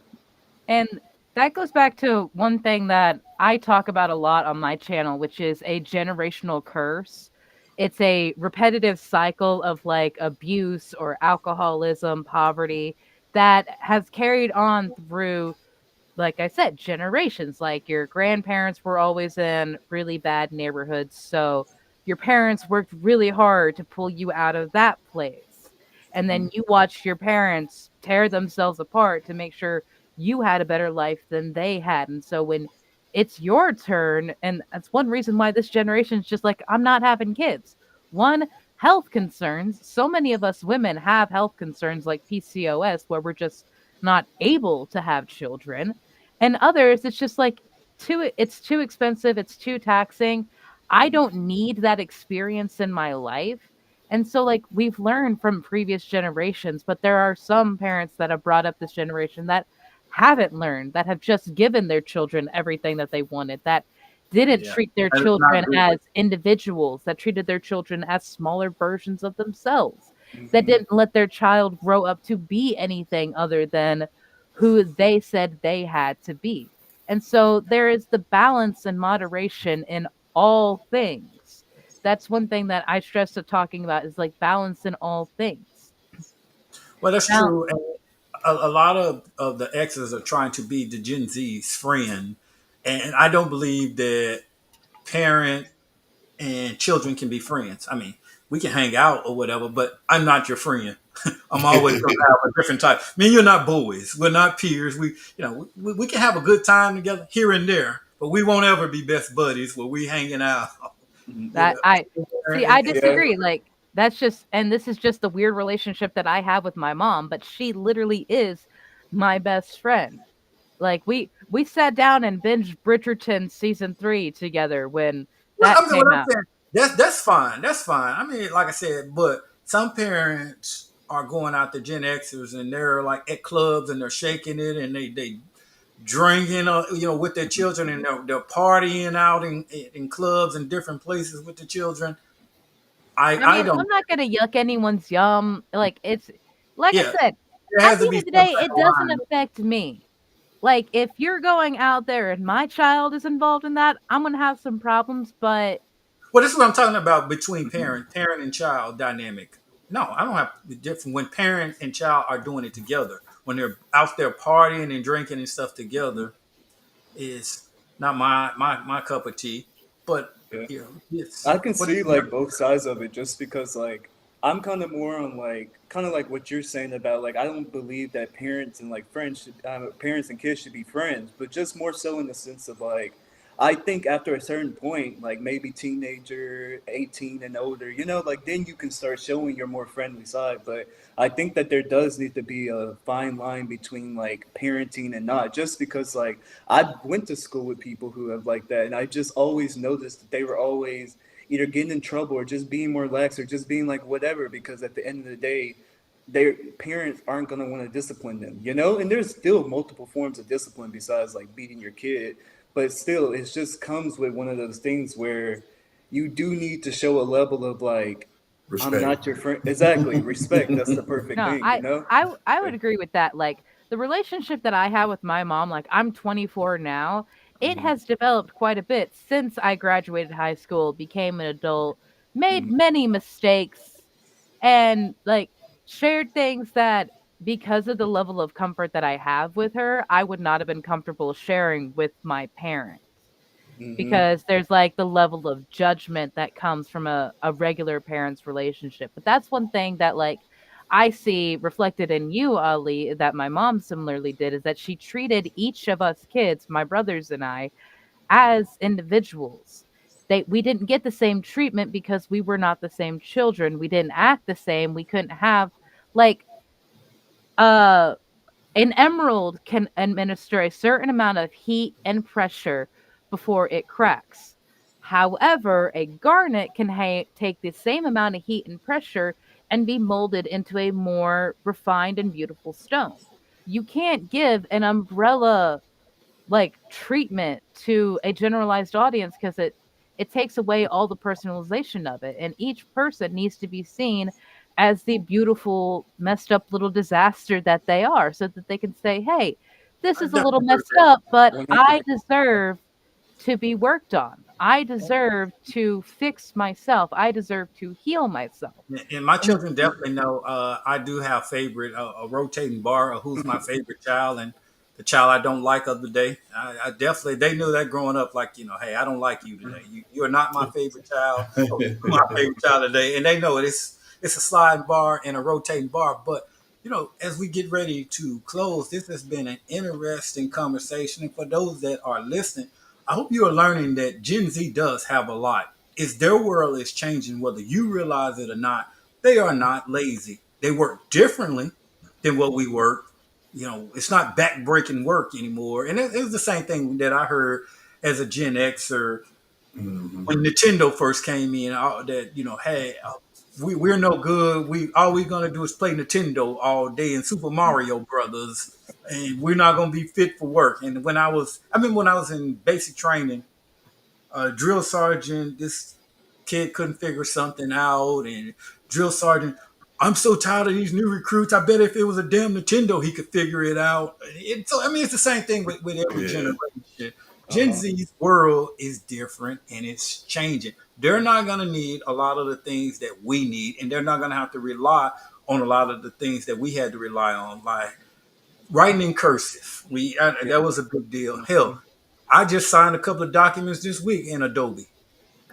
And that goes back to one thing that I talk about a lot on my channel, which is a generational curse. It's a repetitive cycle of like abuse or alcoholism, poverty that has carried on through, like I said, generations. Like your grandparents were always in really bad neighborhoods. So your parents worked really hard to pull you out of that place. And then you watched your parents tear themselves apart to make sure you had a better life than they had. And so when it's your turn, and that's one reason why this generation is just like, I'm not having kids. One, health concerns. So many of us women have health concerns like PCOS, where we're just not able to have children, and others it's just like it's too expensive, it's too taxing. I don't need that experience in my life. And so like we've learned from previous generations, but there are some parents that have brought up this generation that haven't learned, that have just given their children everything that they wanted, that didn't Yeah, treat their I not children agree. as individuals, that treated their children as smaller versions of themselves, that Hmm. didn't let their child grow up to be anything other than who they said they had to be. And so there is the balance and moderation in all things. That's one thing that I stress to talking about is like balance in all things. Well, that's Now, true. a lot of the X's are trying to be the Gen Z's friend, and I don't believe that parent and children can be friends. I mean, we can hang out or whatever, but I'm not your friend. I'm always going to have a different type. Me and you're not boys. We're not peers. We can have a good time together here and there, but we won't ever be best buddies where we hanging out Mhm. with That I see, I Yeah. disagree. Like that's just, and this is just the weird relationship that I have with my mom, but she literally is my best friend. Like we sat down and binged Bridgerton season 3 together when Well, that I mean, what came I'm out. saying, that's fine. That's fine. I mean, like I said, but some parents are going out to Gen Xers and they're like at clubs and they're shaking it and they drinking, with their children and they're partying out in clubs and different places with the children. I I I mean, don't. I'm not gonna yuck anyone's yum. Like it's like I Yeah, said, there at has the to end be of the some day, type it of doesn't line. affect me. Like if you're going out there and my child is involved in that, I'm gonna have some problems, but Well, this is what I'm talking about between parent and child dynamic. No, I don't have the different when parent and child are doing it together. When they're out there partying and drinking and stuff together, is not my cup of tea. But Yeah. it's I can what see like both sides of it just because like I'm kind of more on like kind of like what you're saying about like I don't believe that parents and like friends should parents and kids should be friends, but just more so in the sense of like I think after a certain point, like maybe teenager, 18 and older, like then you can start showing your more friendly side. But I think that there does need to be a fine line between like parenting and not, just because like I went to school with people who have like that, and I just always noticed that they were always either getting in trouble or just being more lax or just being like whatever, because at the end of the day, their parents aren't going to want to discipline them, and there's still multiple forms of discipline besides like beating your kid, but still it just comes with one of those things where you do need to show a level of like I'm Respect. not your friend. Exactly, respect. That's the perfect no, thing. I would agree with that. Like the relationship that I have with my mom, like I'm 24 now, it Mhm, has developed quite a bit since I graduated high school, became an adult, made mhm, many mistakes, and like shared things that because of the level of comfort that I have with her, I would not have been comfortable sharing with my parents mhm, because there's like the level of judgment that comes from a regular parent's relationship. But that's one thing that like I see reflected in you, Ali, that my mom similarly did is that she treated each of us kids, my brothers and I, as individuals. We didn't get the same treatment because we were not the same children. We didn't act the same. We couldn't have like uh an emerald can administer a certain amount of heat and pressure before it cracks. However, a garnet can take the same amount of heat and pressure and be molded into a more refined and beautiful stone. You can't give an umbrella like treatment to a generalized audience because it takes away all the personalization of it, and each person needs to be seen as the beautiful messed up little disaster that they are so that they can say, hey, this I is a little definitely agree messed with up, but I 100%. deserve to be worked on. I deserve to fix myself. I deserve to heal myself. and my And children definitely know. I do have favorite a rotating bar of who's my favorite child and the child I don't like of the day. I definitely they knew that growing up. Like hey, I don't like you today. You are not my favorite child. Oh, you're my favorite child today, and they know it. It's a sliding bar and a rotating bar. But as we get ready to close, this has been an interesting conversation. And for those that are listening, I hope you are learning that Gen Z does have a lot. Is their world is changing, whether you realize it or not. They are not lazy. They work differently than what we work. It's not back-breaking work anymore. And it was the same thing that I heard as a Gen Xer Mhm. when Nintendo first came in. That hey, we're no good. We all we're gonna do is play Nintendo all day and Super Mario Brothers, and we're not gonna be fit for work. And I remember when I was in basic training, drill sergeant, this kid couldn't figure something out, and drill sergeant, I'm so tired of these new recruits. I bet if it was a damn Nintendo, he could figure it out. So I mean, it's the same thing with every Yeah. generation. Gen Uh-huh. Z's world is different and it's changing. They're not going to need a lot of the things that we need, and they're not going to have to rely on a lot of the things that we had to rely on, like writing in cursive. That was a big deal. Hell, I just signed a couple of documents this week in Adobe.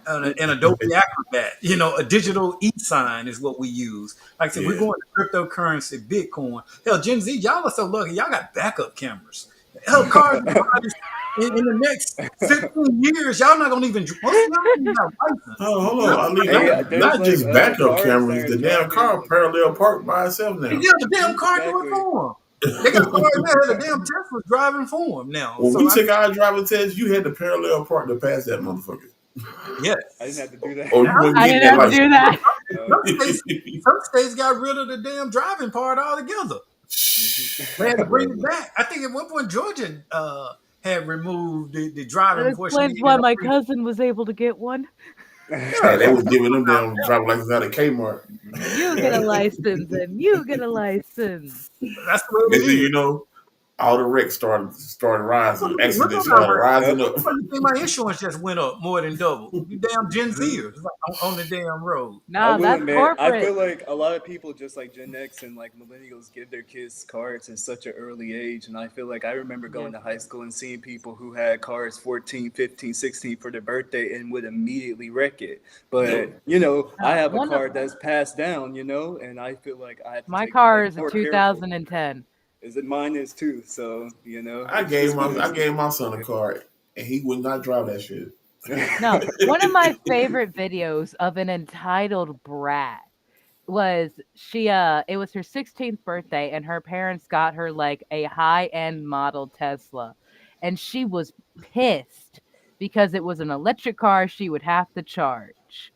And Adobe Acrobat, a digital e-sign is what we use. Like I said, we're Yeah. going to cryptocurrency, Bitcoin. Hell, Gen Z, y'all are so lucky. Y'all got backup cameras. Hell, cars you buy in the next 15 years, y'all not gonna even. Most of y'all don't even have a license. Oh, hold Not, on. I mean, not, Hey, not there's not like just backup cars that cameras. are The damn car driving. parallel parked by itself now. yeah, the damn car do it Exactly. for them. They got cars now. The damn Tesla's driving for them now. When So we took our driver test, you had to parallel park to pass that motherfucker. I didn't yes. have to do that. Or you wouldn't I get didn't that have to license. do that. Oh. Some states, some states got rid of the damn driving part altogether. They had to bring it Brother. back. I think at one point Georgia had removed the That driving portion. explains why my cousin was able to get one. Yeah, they Yeah, was giving them damn driver license out of Kmart. You get a license and you get a license. that's the way Next it thing is. you know, all the wrecks started rising. Look Accidents on our started record. rising Yep. up. Why do you think my insurance just went up more than double? You damn Gen Zers on the damn road. I No, will that's admit, I corporate. feel like a lot of people, just like Gen X and like millennials, give their kids cars at such an early age. And I feel like I remember Yeah. going to high school and seeing people who had cars 14, 15, 16 for their birthday and would immediately wreck it. But, Yep. I have a One of car that's passed down, and I feel like I have to my take car like is a more careful. 2010. Is it mine is too? So, I it's gave just my one of I those gave my son a things. car and he would not drive that shit. No, one of my favorite videos of an entitled brat was it was her 16th birthday and her parents got her like a high-end model Tesla and she was pissed because it was an electric car she would have to charge.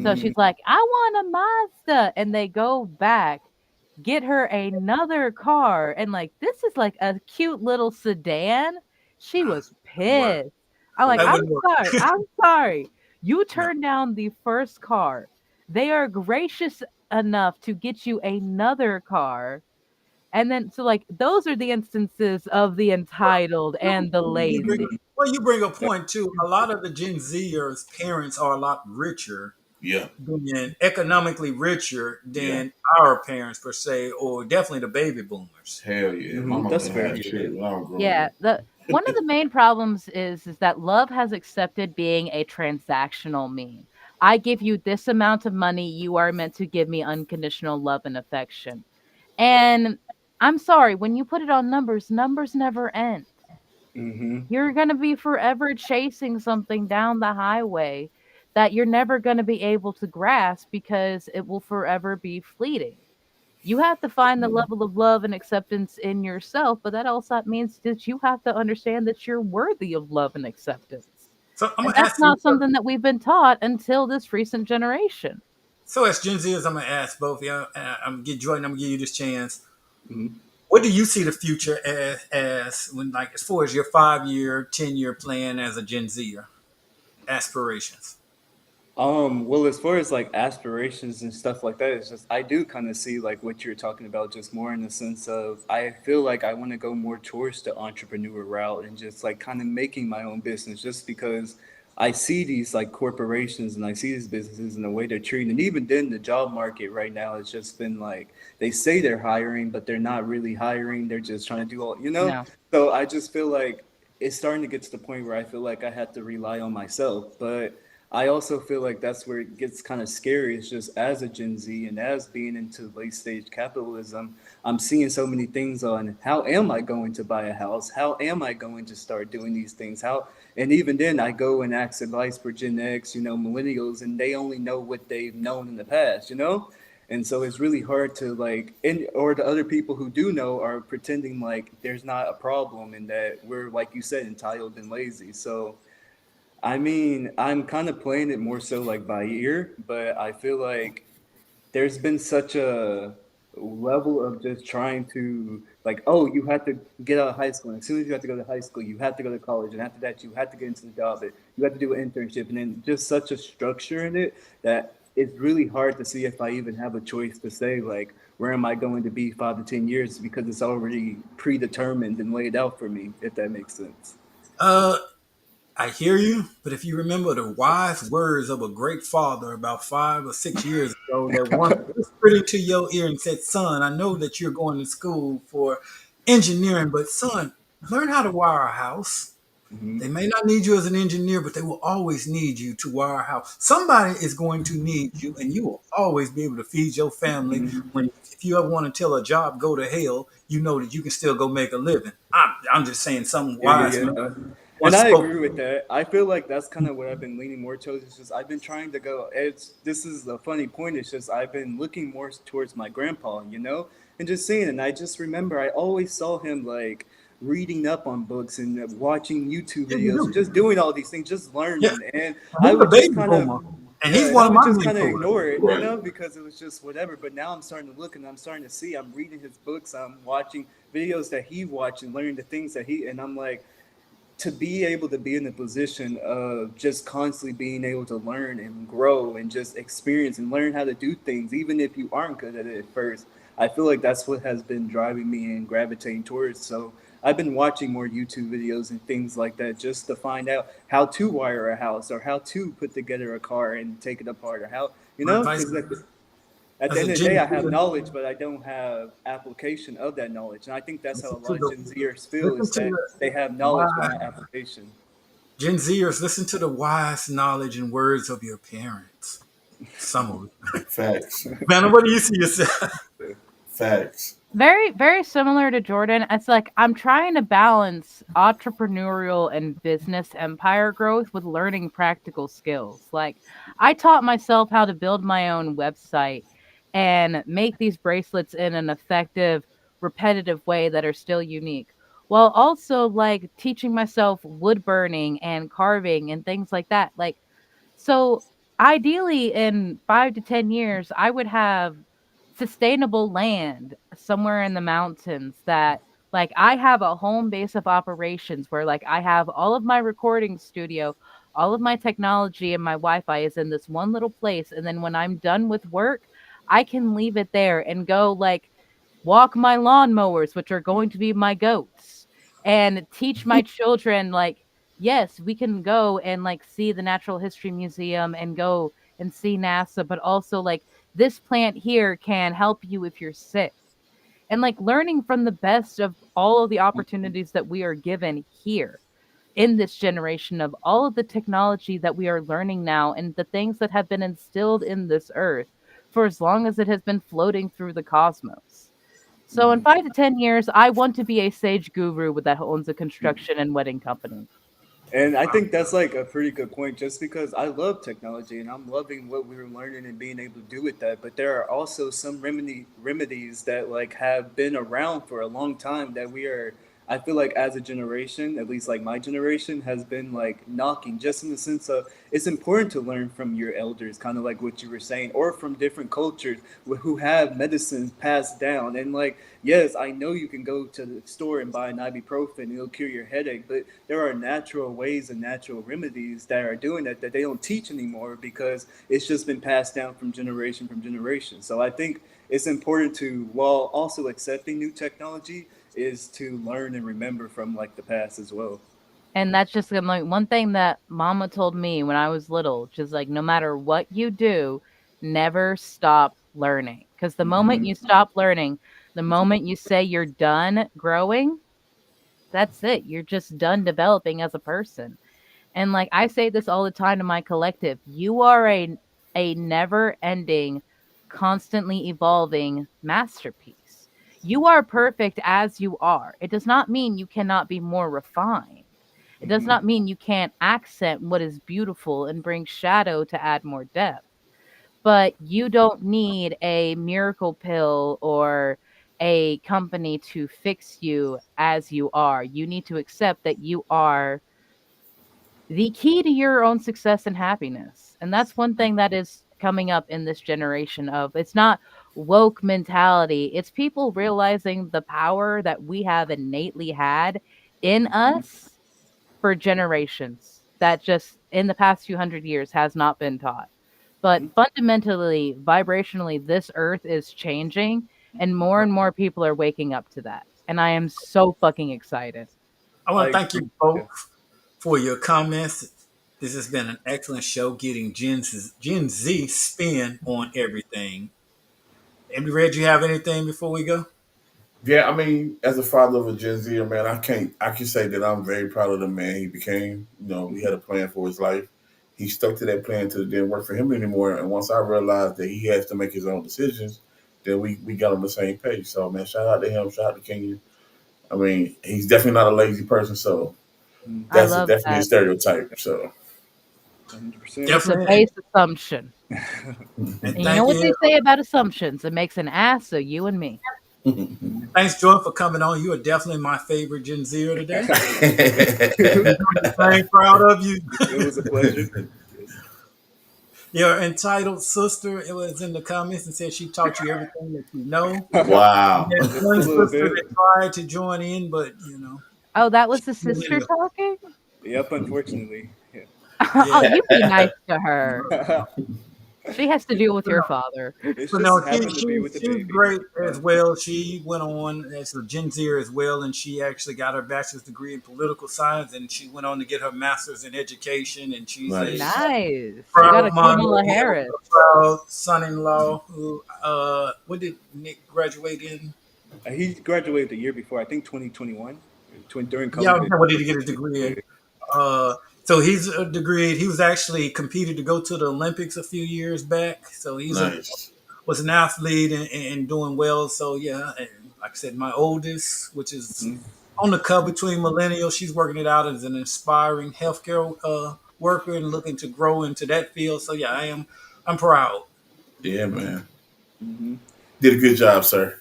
So Mhm. she's like, "I want a Mazda." And they go back, get her another car and like this is like a cute little sedan. She was Work. pissed. I'm like, That I'm wouldn't work. sorry. I'm sorry. You No. turned down the first car. They are gracious enough to get you another car. And then so like those are the instances of the entitled and the You bring, lazy. well, you bring a point too. A lot of the Gen Zers' parents are a lot richer Yeah, than economically richer yeah. than our parents per se, or definitely the baby boomers. Hell yeah. My mom That's didn't fair. have shit when I was growing Yeah, up. the one of the main problems is that love has accepted being a transactional mean. I give you this amount of money, you are meant to give me unconditional love and affection. And I'm sorry, when you put it on numbers, numbers never end. Hmm. You're going to be forever chasing something down the highway that you're never going to be able to grasp because it will forever be fleeting. You have to find the level of love and acceptance in yourself, but that also means that you have to understand that you're worthy of love and acceptance. So I'm And gonna that's ask you. not something that we've been taught until this recent generation. So as Gen Zers, I'm gonna ask both of you. I'm gonna get Jordan. I'm gonna give you this chance. Hmm. What do you see the future as when, like, as far as your 5 year, 10 year plan as a Gen Zer aspirations? Well, as far as like aspirations and stuff like that, it's just I do kind of see like what you're talking about, just more in the sense of I feel like I want to go more towards the entrepreneur route and just like kind of making my own business, just because I see these like corporations and I see these businesses and the way they're treating, and even then the job market right now has just been like they say they're hiring, but they're not really hiring. They're just trying to do all. No. So I just feel like it's starting to get to the point where I feel like I have to rely on myself, but I also feel like that's where it gets kind of scary. It's just as a Gen Z and as being into late stage capitalism, I'm seeing so many things on how am I going to buy a house? How am I going to start doing these things? And even then I go and ask advice for Gen X, millennials, and they only know what they've known in the past. And so it's really hard to like, or the other people who do know are pretending like there's not a problem and that we're, like you said, entitled and lazy. So I mean, I'm kind of playing it more so like by ear, but I feel like there's been such a level of just trying to like, oh, you have to get out of high school. And as soon as you have to go to high school, you have to go to college, and after that, you have to get into the job. You have to do an internship, and then just such a structure in it that it's really hard to see if I even have a choice to say like, where am I going to be 5 to 10 years, because it's already predetermined and laid out for me, if that makes sense. Uh, I hear you, but if you remember the wise words of a great father about 5 or 6 years ago, that once whispered into your ear and said, "Son, I know that you're going to school for engineering, but son, learn how to wire a house. Hmm. They may not need you as an engineer, but they will always need you to wire a house. Somebody is going to need you, and you will always be able to feed your family. When if you ever want to tell a job go to hell, you know that you can still go make a living. I'm just saying something Yeah, wise yeah, man yeah. And once I spoke. agree with that. I feel like that's kind of what I've been leaning more towards. It's just I've been trying to go. It's this is the funny point. It's just I've been looking more towards my grandpa, and just seeing. And I just remember I always saw him like reading up on books and watching YouTube Yeah, you videos and do. just doing all these things, just Yeah, learning. And I he's a would just baby kind of boomer, and yeah, he's and one I of would my just kind of mentors. ignore it, Right. because it was just whatever. But now I'm starting to look and I'm starting to see. I'm reading his books. I'm watching videos that he watched and learning the things that he. And I'm like, to be able to be in a position of just constantly being able to learn and grow and just experience and learn how to do things, even if you aren't good at it at first. I feel like that's what has been driving me and gravitating towards. So I've been watching more YouTube videos and things like that just to find out how to wire a house or how to put together a car and take it apart or how, My advice because like at the as end a of the day, Gen I have Z, knowledge, but I don't have application of that knowledge. And I think that's how listen a to lot of the Gen Zers feel listen is to that the they have knowledge but wise not application. Gen Zers. Listen to the wise knowledge and words of your parents. Some of it. Facts. Vanna, what do you see yourself? Facts. Very, very similar to Jordan. It's like I'm trying to balance entrepreneurial and business empire growth with learning practical skills. Like, I taught myself how to build my own website and make these bracelets in an effective, repetitive way that are still unique, while also like teaching myself wood burning and carving and things like that. Like, so ideally, in 5 to 10 years, I would have sustainable land somewhere in the mountains that like I have a home base of operations where like I have all of my recording studio, all of my technology and my Wi-Fi is in this one little place. And then when I'm done with work, I can leave it there and go like walk my lawnmowers, which are going to be my goats, and teach my children like yes, we can go and like see the Natural History Museum and go and see NASA, but also like this plant here can help you if you're sick. And like learning from the best of all of the opportunities that we are given here in this generation of all of the technology that we are learning now and the things that have been instilled in this earth for as long as it has been floating through the cosmos. So in 5 to 10 years, I want to be a sage guru with that owns a construction and wedding company. And I think that's like a pretty good point just because I love technology and I'm loving what we are learning and being able to do with that. But there are also some remedies that like have been around for a long time that we are I feel like as a generation, at least like my generation, has been like knocking just in the sense of it's important to learn from your elders, kind of like what you were saying, or from different cultures who have medicines passed down. And like, yes, I know you can go to the store and buy an ibuprofen and it'll cure your headache, but there are natural ways and natural remedies that are doing that they don't teach anymore because it's just been passed down from generation. So I think it's important to, while also accepting new technology, is to learn and remember from like the past as well. And that's just like one thing that mama told me when I was little, just like no matter what you do, never stop learning. Because the moment you stop learning, the moment you say you're done growing, that's it. You're just done developing as a person. And like I say this all the time to my collective, you are a never-ending, constantly evolving masterpiece. You are perfect as you are. It does not mean you cannot be more refined. It does not mean you can't accent what is beautiful and bring shadow to add more depth. But you don't need a miracle pill or a company to fix you as you are. You need to accept that you are the key to your own success and happiness. And that's one thing that is coming up in this generation of it's not woke mentality. It's people realizing the power that we have innately had in us for generations that just in the past few hundred years has not been taught. But fundamentally, vibrationally, this earth is changing and more people are waking up to that. And I am so fucking excited. I I want to thank agree. you both Yeah. for your comments. This has been an excellent show, getting Gen Z spin on everything. And Red, you have anything before we go? Yeah, I mean, as a father of a Gen Zer, man, I can say that I'm very proud of the man he became. You know, we had a plan for his life. He stuck to that plan until it didn't work for him anymore. And once I realized that he has to make his own decisions, then we got on the same page. So, man, shout out to him. Shout out to Kenya. I mean, he's definitely not a lazy person. So I that's love definitely a that. stereotype. So, 100%. It's a Definitely. base assumption. And And you know thank what you. they say about assumptions? It makes an ass of you and me. Thanks, Joy, for coming on. You are definitely my favorite Gen Zer today. It I'm proud of you. was a pleasure. Your entitled sister, it was in the comments and said she taught you everything that you know. And wow. there's Just one a little sister bit. that tried to join in, but Oh, that was she's the sister millennial. talking? Yep, unfortunately. Yeah. Oh, you be nice to her. Yeah. She has to deal with your father. It's But just no, happened to be with the she's baby. great as well. She went on as a Gen Zer as well, and she actually got her bachelor's degree in political science, and she went on to get her master's in education. And she's a Nice. Nice. You got proud a mom, Kamala a Harris. proud son-in-law. Who, what did Nick graduate in? He graduated the year before, I think 2021, during Yeah, COVID. what did he get his degree in? Uh, so he's a degree. He was actually competed to go to the Olympics a few years back. So he's a Nice. was an athlete and doing well. So yeah, and like I said, my oldest, which is Mhm. on the cusp between millennials, she's working it out as an inspiring healthcare worker and looking to grow into that field. So yeah, I'm proud. Yeah, man. Mhm. Did a good job, sir.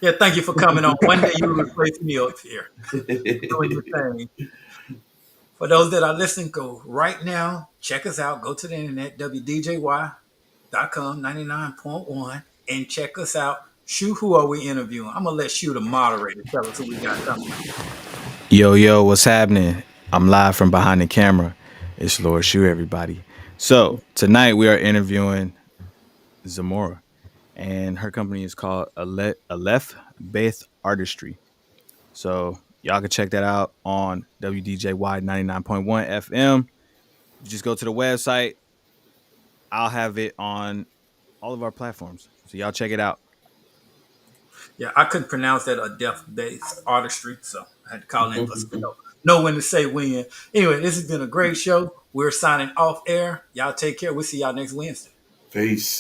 Yeah, thank you for coming on. One day you will replace me up here doing your thing. For those that are listening, go right now, check us out. Go to the internet, wdjy.com 99.1, and check us out. Shu, who are we interviewing? I'm going to let Shu, the moderator, tell us who we got coming. Yo, yo, what's happening? I'm live from behind the camera. It's Lord Shoe, everybody. So, tonight we are interviewing Zamora, and her company is called Aleph Beth Artistry. So, y'all can check that out on WDJY 99.1 FM. You just go to the website. I'll have it on all of our platforms. So, y'all check it out. Yeah, I couldn't pronounce that a death-based artistry, so I had to call in for some help. Know when to say when. Anyway, this has been a great show. We're signing off air. Y'all take care. We'll see y'all next Wednesday. Peace.